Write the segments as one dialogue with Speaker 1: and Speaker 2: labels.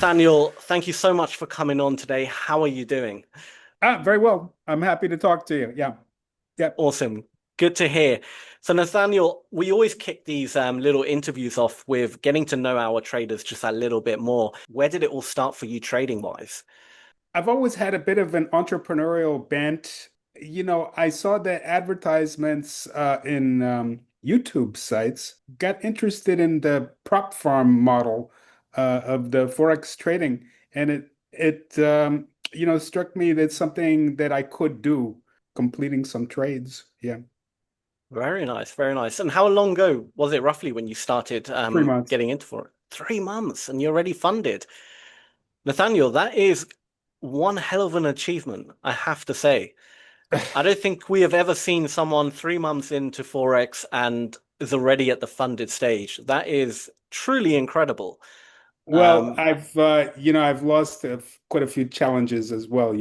Speaker 1: Nathaniel, thank you so much for coming on today. How are you doing?
Speaker 2: Very well. I'm happy to talk to you. Yeah. Yep.
Speaker 1: Awesome. Good to hear. So, Nathaniel, we always kick these little interviews off with getting to know our traders just a little bit more. Where did it all start for you trading wise?
Speaker 2: I've always had a bit of an entrepreneurial bent. I saw the advertisements in YouTube sites, got interested in the prop farm model of the Forex trading, and it struck me that something that I could do, completing some trades. Yeah,
Speaker 1: Very nice, very nice. And how long ago was it roughly when you started
Speaker 2: 3 months.
Speaker 1: getting into it? 3 months, and you're already funded. Nathaniel, that is one hell of an achievement, I have to say. I don't think we have ever seen someone 3 months into Forex and is already at the funded stage. That is truly incredible.
Speaker 2: Well,
Speaker 1: Um,
Speaker 2: I've lost quite a few challenges as well,
Speaker 1: I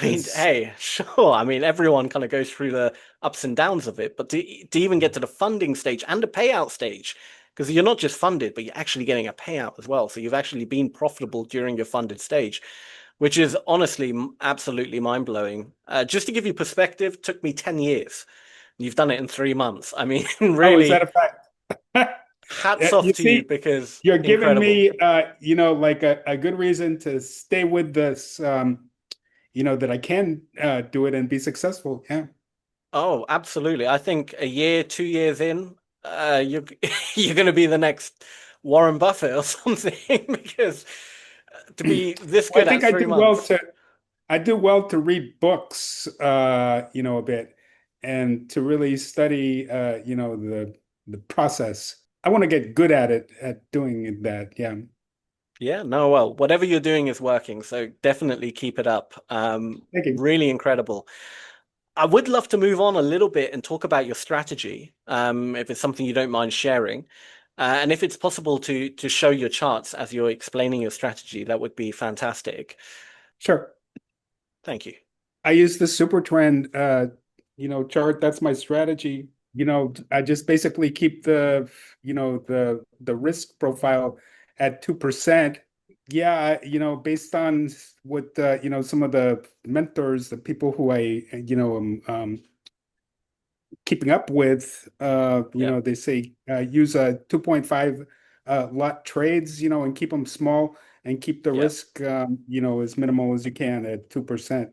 Speaker 1: mean,
Speaker 2: as
Speaker 1: hey, sure. I mean, everyone kind of goes through the ups and downs of it, but to even get to the funding stage and the payout stage, because you're not just funded, but you're actually getting a payout as well. So you've actually been profitable during your funded stage, which is honestly absolutely mind-blowing. Just to give you perspective, took me 10 years. You've done it in 3 months. I mean,
Speaker 2: oh, is that
Speaker 1: really,
Speaker 2: a fact?
Speaker 1: hats off
Speaker 2: You
Speaker 1: to you
Speaker 2: see,
Speaker 1: because
Speaker 2: you're giving
Speaker 1: incredible.
Speaker 2: me like a good reason to stay with this that I can do it and be successful. Yeah.
Speaker 1: Oh, absolutely. I think a year, 2 years in, you're you're going to be the next Warren Buffett or something because to be this
Speaker 2: Well, I
Speaker 1: good at
Speaker 2: think I
Speaker 1: three
Speaker 2: do well
Speaker 1: months.
Speaker 2: to read books, a bit, and to really study, the process. I want to get good at it, at doing that. Yeah.
Speaker 1: Yeah, no, well, whatever you're doing is working, so definitely keep it up.
Speaker 2: Thank you.
Speaker 1: Really incredible. I would love to move on a little bit and talk about your strategy, if it's something you don't mind sharing. And if it's possible to show your charts as you're explaining your strategy, that would be fantastic.
Speaker 2: Sure.
Speaker 1: Thank you.
Speaker 2: I use the Supertrend, chart. That's my strategy. I just basically keep the risk profile at 2%. Yeah, based on what some of the mentors, the people who I am keeping up with,
Speaker 1: Yeah,
Speaker 2: they say use a 2.5 lot trades, and keep them small and keep the
Speaker 1: yeah,
Speaker 2: risk, as minimal as you can at 2%.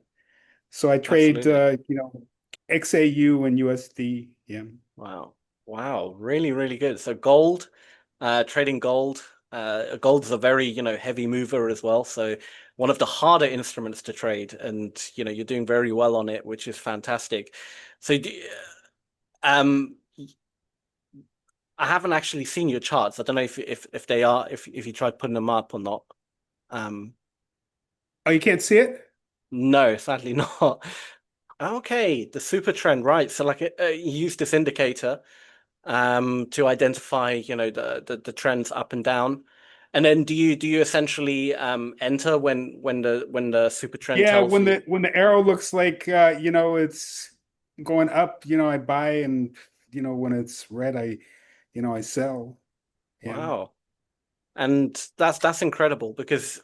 Speaker 2: So I trade,
Speaker 1: absolutely.
Speaker 2: XAU and USD. Yeah.
Speaker 1: Wow. Wow. Really, really good. So gold, trading gold. Gold is a very, heavy mover as well. So one of the harder instruments to trade, and you're doing very well on it, which is fantastic. So, um, I haven't actually seen your charts. I don't know if they are if you tried putting them up or not. Um,
Speaker 2: Oh, you can't see it?
Speaker 1: no, sadly not. Okay, the super trend, right? So like you use this indicator to identify, the trends up and down. And then do you essentially enter when the super trend
Speaker 2: Yeah,
Speaker 1: tells
Speaker 2: when
Speaker 1: you?
Speaker 2: the arrow looks like it's going up, I buy, and when it's red, I sell. Yeah.
Speaker 1: Wow. And that's incredible because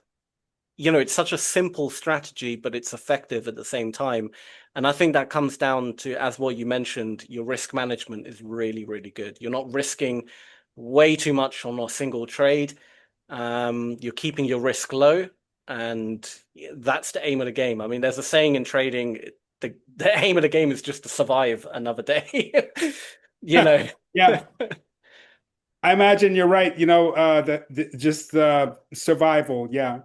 Speaker 1: it's such a simple strategy, but it's effective at the same time. And I think that comes down to, as what you mentioned, your risk management is really, really good. You're not risking way too much on a single trade. You're keeping your risk low, and that's the aim of the game. I mean, there's a saying in trading, the aim of the game is just to survive another day. You know,
Speaker 2: Yeah. I imagine you're right, just survival. Yeah.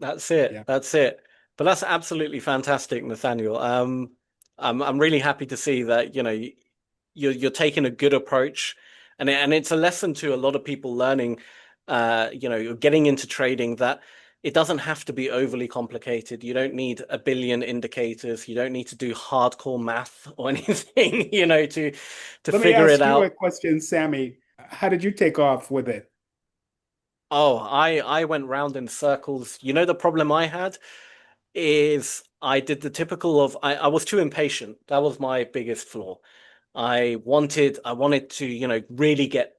Speaker 1: that's it.
Speaker 2: Yeah.
Speaker 1: That's it. But that's absolutely fantastic, Nathaniel. I'm really happy to see that, you're taking a good approach, and it's a lesson to a lot of people learning, you're getting into trading that it doesn't have to be overly complicated. You don't need a billion indicators. You don't need to do hardcore math or anything, to
Speaker 2: Let me
Speaker 1: figure it
Speaker 2: ask you a
Speaker 1: out.
Speaker 2: question, Sammy. How did you take off with it?
Speaker 1: Oh, I went round in circles. You know, the problem I had is I did the typical of I was too impatient. That was my biggest flaw. I wanted to, really get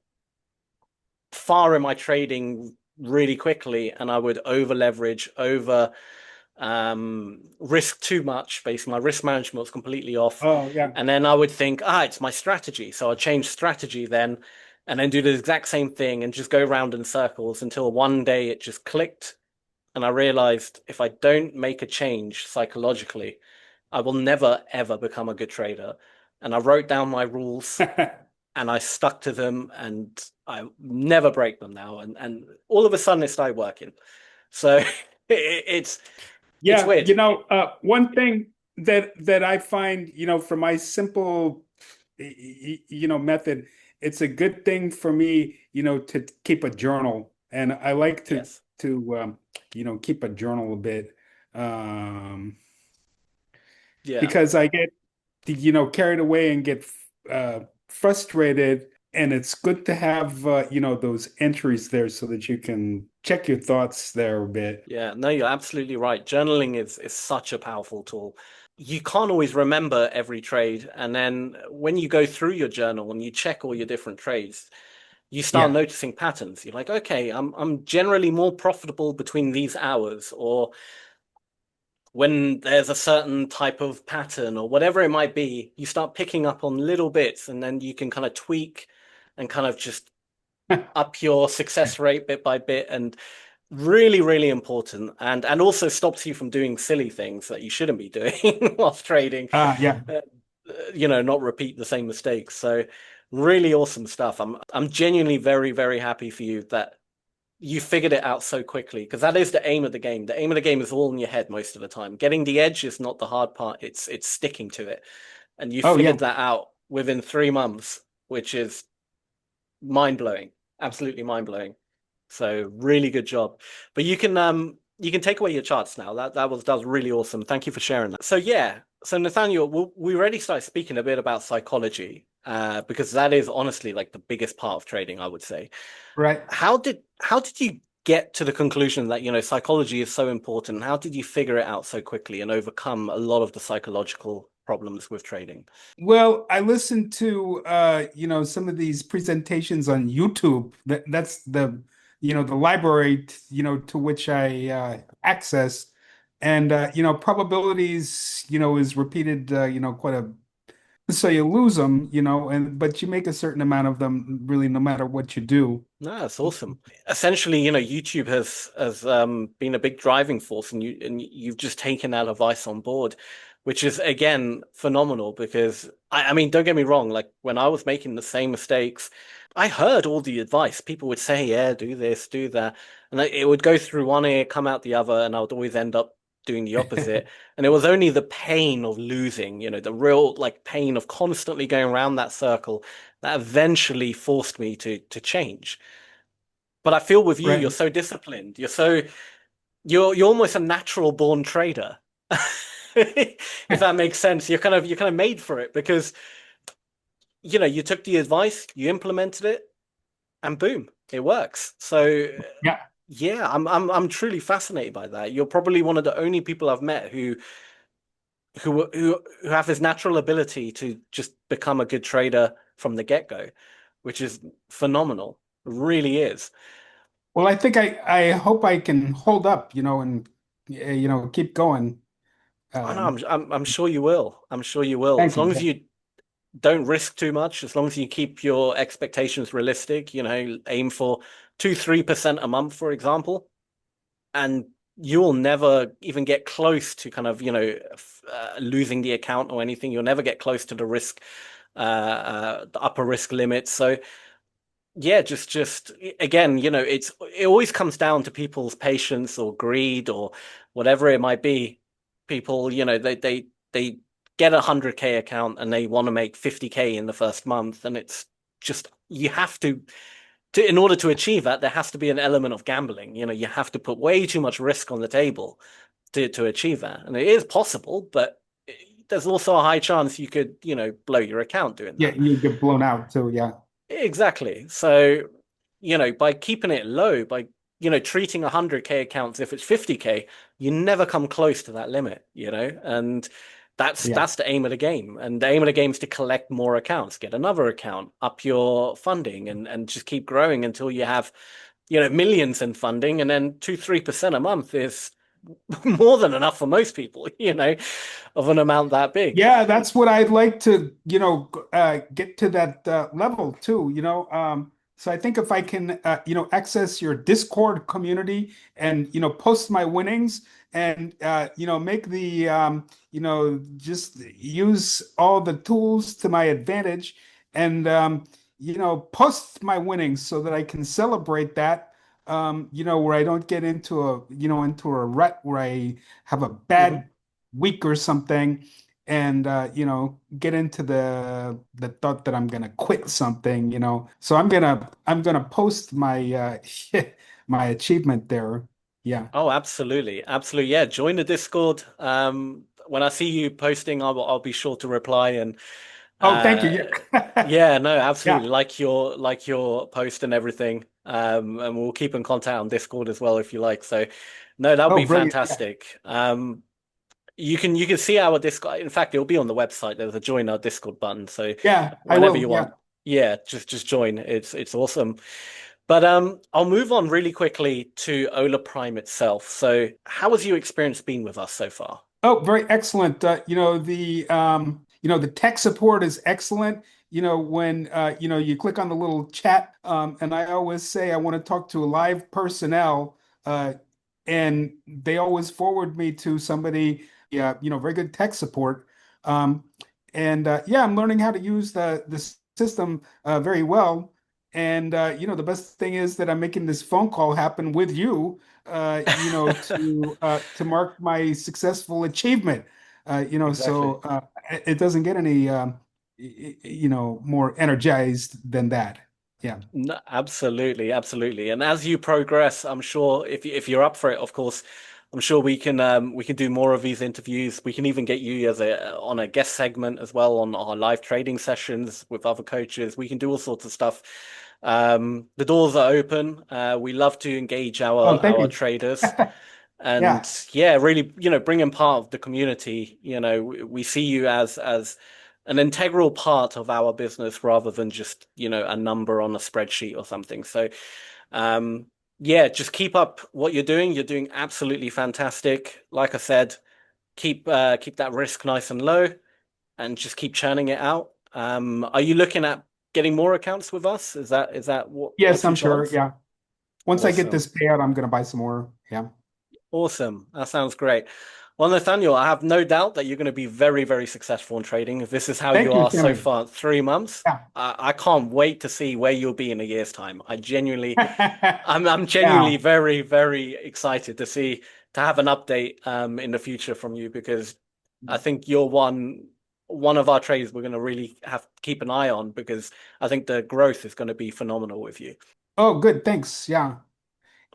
Speaker 1: far in my trading really quickly, and I would over leverage, over risk too much. Basically, my risk management was completely off.
Speaker 2: Oh, yeah.
Speaker 1: And then I would think, it's my strategy. So I'd change strategy then, and then do the exact same thing and just go round in circles until one day it just clicked. And I realized if I don't make a change psychologically, I will never, ever become a good trader. And I wrote down my rules and I stuck to them and I never break them now. And all of a sudden it started working. So it's
Speaker 2: Yeah,
Speaker 1: weird.
Speaker 2: one thing that I find, for my simple, method, it's a good thing for me, to keep a journal, and I like to
Speaker 1: Yes.
Speaker 2: keep a journal a bit, um,
Speaker 1: Yeah.
Speaker 2: because I get, carried away and get frustrated, and it's good to have, those entries there so that you can check your thoughts there a bit.
Speaker 1: Yeah. No, you're absolutely right. Journaling is such a powerful tool. You can't always remember every trade. And then when you go through your journal and you check all your different trades, you start
Speaker 2: Yeah.
Speaker 1: noticing patterns. You're like, okay, I'm generally more profitable between these hours, or when there's a certain type of pattern or whatever it might be, you start picking up on little bits and then you can kind of tweak and kind of just up your success rate bit by bit, and really, really important, and also stops you from doing silly things that you shouldn't be doing whilst trading.
Speaker 2: Yeah.
Speaker 1: Uh, not repeat the same mistakes. So really awesome stuff. I'm genuinely very, very happy for you that you figured it out so quickly, because that is the aim of the game. The aim of the game is all in your head most of the time. Getting the edge is not the hard part. It's sticking to it. And you
Speaker 2: Oh,
Speaker 1: figured
Speaker 2: yeah.
Speaker 1: that out within 3 months, which is mind blowing. Absolutely mind blowing. So really good job. But you can take away your charts now. That was really awesome. Thank you for sharing that. So yeah. So Nathaniel, we already started speaking a bit about psychology, because that is honestly like the biggest part of trading, I would say.
Speaker 2: Right.
Speaker 1: How did you get to the conclusion that, psychology is so important? How did you figure it out so quickly and overcome a lot of the psychological problems with trading?
Speaker 2: Well, I listened to some of these presentations on YouTube. That's the library to which I access, and probabilities is repeated quite a, so you lose them, and but you make a certain amount of them really no matter what you do.
Speaker 1: No, that's awesome. Essentially, YouTube has been a big driving force, and you've just taken that advice on board, which is again phenomenal. Because I mean, don't get me wrong, like when I was making the same mistakes, I heard all the advice. People would say, "Yeah, do this, do that," and it would go through one ear, come out the other, and I would always end up doing the opposite. And it was only the pain of losing, the real like pain of constantly going around that circle, that eventually forced me to change. But I feel with you, you're
Speaker 2: Right.
Speaker 1: so disciplined. You're almost a natural born trader. If that makes sense. You're kind of made for it, because you took the advice, you implemented it, and boom, it works. So
Speaker 2: Yeah.
Speaker 1: yeah, I'm truly fascinated by that. You're probably one of the only people I've met who have this natural ability to just become a good trader from the get-go, which is phenomenal. It really is.
Speaker 2: Well, I think I hope I can hold up, and keep going.
Speaker 1: I know,
Speaker 2: Um,
Speaker 1: I'm sure you will. I'm sure you will. As
Speaker 2: Thank
Speaker 1: long
Speaker 2: you.
Speaker 1: as you don't risk too much, as long as you keep your expectations realistic, aim for 2-3% a month, for example, and you will never even get close to kind of, losing the account or anything. You'll never get close to the risk, the upper risk limit. So yeah, just again, it always comes down to people's patience or greed or whatever it might be. People, they get 100K account and they want to make 50K in the first month, and it's just you have to in order to achieve that, there has to be an element of gambling. You have to put way too much risk on the table to achieve that, and it is possible, but there's also a high chance you could, blow your account doing
Speaker 2: Yeah,
Speaker 1: that.
Speaker 2: you get blown out too. Yeah.
Speaker 1: Exactly. So, by keeping it low, by, treating 100K accounts if it's 50K, you never come close to that limit, and that's
Speaker 2: Yeah.
Speaker 1: that's the aim of the game. And the aim of the game is to collect more accounts, get another account, up your funding, and just keep growing until you have millions in funding, and then 2-3% a month is more than enough for most people, of an amount that big.
Speaker 2: Yeah, that's what I'd like to, get to that level too, So I think if I can, access your Discord community and, post my winnings and, make just use all the tools to my advantage and, post my winnings so that I can celebrate that, where I don't get into a rut where I have a
Speaker 1: Mhm.
Speaker 2: bad week or something and get into the thought that I'm gonna quit something, So I'm gonna post my my achievement there. Yeah.
Speaker 1: Oh, absolutely. Absolutely. Yeah. Join the Discord. When I see you posting, I'll be sure to reply and
Speaker 2: Oh, thank you.
Speaker 1: uh
Speaker 2: Yeah.
Speaker 1: yeah, no, absolutely.
Speaker 2: Yeah.
Speaker 1: Like your post and everything. And we'll keep in contact on Discord as well if you like. So no, that would
Speaker 2: Oh,
Speaker 1: be
Speaker 2: brilliant. Yeah.
Speaker 1: fantastic. You can see our Discord. In fact, it'll be on the website. There's a join our Discord button. So
Speaker 2: Yeah, I
Speaker 1: whenever
Speaker 2: will.
Speaker 1: you
Speaker 2: Yeah.
Speaker 1: want, yeah, just join. It's awesome. But I'll move on really quickly to Ola Prime itself. So how has your experience been with us so far?
Speaker 2: Oh, very excellent. The tech support is excellent. When you click on the little chat, and I always say I want to talk to a live personnel, and they always forward me to somebody, yeah, very good tech support. Um, and yeah, I'm learning how to use the system very well. And the best thing is that I'm making this phone call happen with you to mark my successful achievement.
Speaker 1: Exactly.
Speaker 2: So it doesn't get any more energized than that. Yeah.
Speaker 1: No, absolutely, absolutely. And as you progress, I'm sure if you're up for it, of course, I'm sure we can do more of these interviews. We can even get you as a on a guest segment as well on our live trading sessions with other coaches. We can do all sorts of stuff. The doors are open. We love to engage our
Speaker 2: Oh, thank
Speaker 1: our
Speaker 2: you.
Speaker 1: traders.
Speaker 2: Yeah.
Speaker 1: And yeah, really, bringing part of the community. We see you as an integral part of our business rather than just, a number on a spreadsheet or something. So, um, yeah, just keep up what you're doing. You're doing absolutely fantastic. Like I said, keep that risk nice and low and just keep churning it out. Are you looking at getting more accounts with us? Is that
Speaker 2: Yes,
Speaker 1: what's
Speaker 2: I'm
Speaker 1: your
Speaker 2: sure.
Speaker 1: plans?
Speaker 2: Yeah. Once I get
Speaker 1: Awesome.
Speaker 2: this payout, I'm gonna buy some more. Yeah.
Speaker 1: Awesome. That sounds great. Well, Nathaniel, I have no doubt that you're going to be very, very successful in trading. If this is how you
Speaker 2: Thank you,
Speaker 1: are so
Speaker 2: Sammy.
Speaker 1: far, 3 months,
Speaker 2: Yeah.
Speaker 1: I can't wait to see where you'll be in a year's time. I'm
Speaker 2: Yeah.
Speaker 1: genuinely very, very excited to have an update in the future from you because I think you're one of our traders we're going to really have to keep an eye on because I think the growth is going to be phenomenal with you.
Speaker 2: Oh, good. Thanks. Yeah.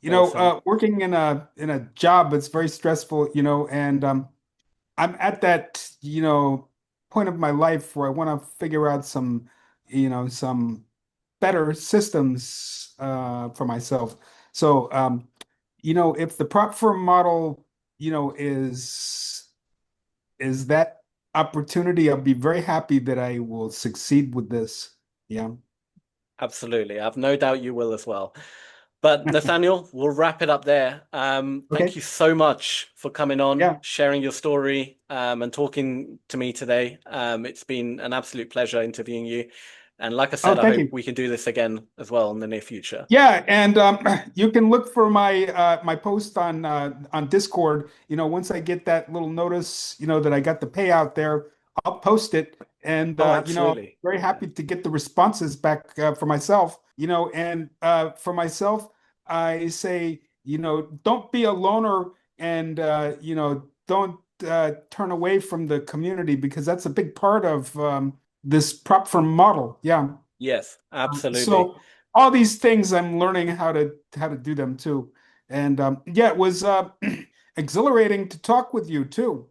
Speaker 1: Awesome.
Speaker 2: Working in a job that's very stressful, and I'm at that, point of my life where I want to figure out some better systems for myself. So, if the prop firm model, is that opportunity, I'll be very happy that I will succeed with this. Yeah.
Speaker 1: Absolutely. I've no doubt you will as well. But Nathaniel, we'll wrap it up there. Thank
Speaker 2: Okay.
Speaker 1: you so much for coming on,
Speaker 2: Yeah.
Speaker 1: sharing your story, and talking to me today. It's been an absolute pleasure interviewing you. And like I
Speaker 2: Oh,
Speaker 1: said, I
Speaker 2: thank
Speaker 1: hope
Speaker 2: you.
Speaker 1: we can do this again as well in the near future.
Speaker 2: Yeah, and you can look for my post on Discord. Once I get that little notice, that I got the payout there, I'll post it, and
Speaker 1: Oh,
Speaker 2: I'm
Speaker 1: absolutely.
Speaker 2: very happy to get the responses back for myself. And for myself, I say, don't be a loner, and don't turn away from the community because that's a big part of this prop firm model. Yeah.
Speaker 1: Yes, absolutely.
Speaker 2: So all these things I'm learning how to do them too. And yeah, it was exhilarating to talk with you too.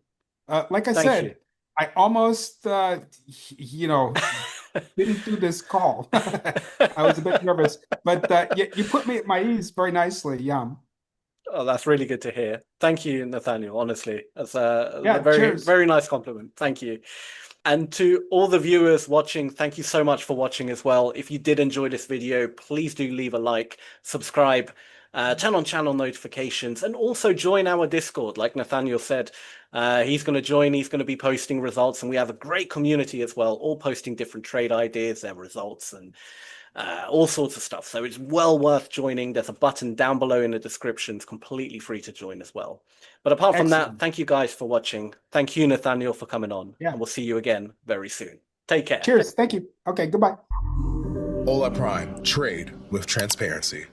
Speaker 2: Like I
Speaker 1: Thank you.
Speaker 2: said, I almost you know didn't do this call. I was a bit nervous, but you put me at my ease very nicely. Yeah.
Speaker 1: Oh, that's really good to hear. Thank you, Nathaniel. Honestly, that's a
Speaker 2: Yeah,
Speaker 1: very,
Speaker 2: cheers.
Speaker 1: very nice compliment. Thank you. And to all the viewers watching, thank you so much for watching as well. If you did enjoy this video, please do leave a like, subscribe, turn on channel notifications, and also join our Discord. Like Nathaniel said, he's going to join, he's going to be posting results, and we have a great community as well, all posting different trade ideas, their results, and all sorts of stuff. So it's well worth joining. There's a button down below in the description. It's completely free to join as well. But apart from that,
Speaker 2: Excellent.
Speaker 1: thank you guys for watching. Thank you, Nathaniel, for coming on.
Speaker 2: Yeah.
Speaker 1: And we'll see you again very soon. Take care.
Speaker 2: Cheers. Thank you. Okay, goodbye.
Speaker 3: Hola Prime, trade with transparency.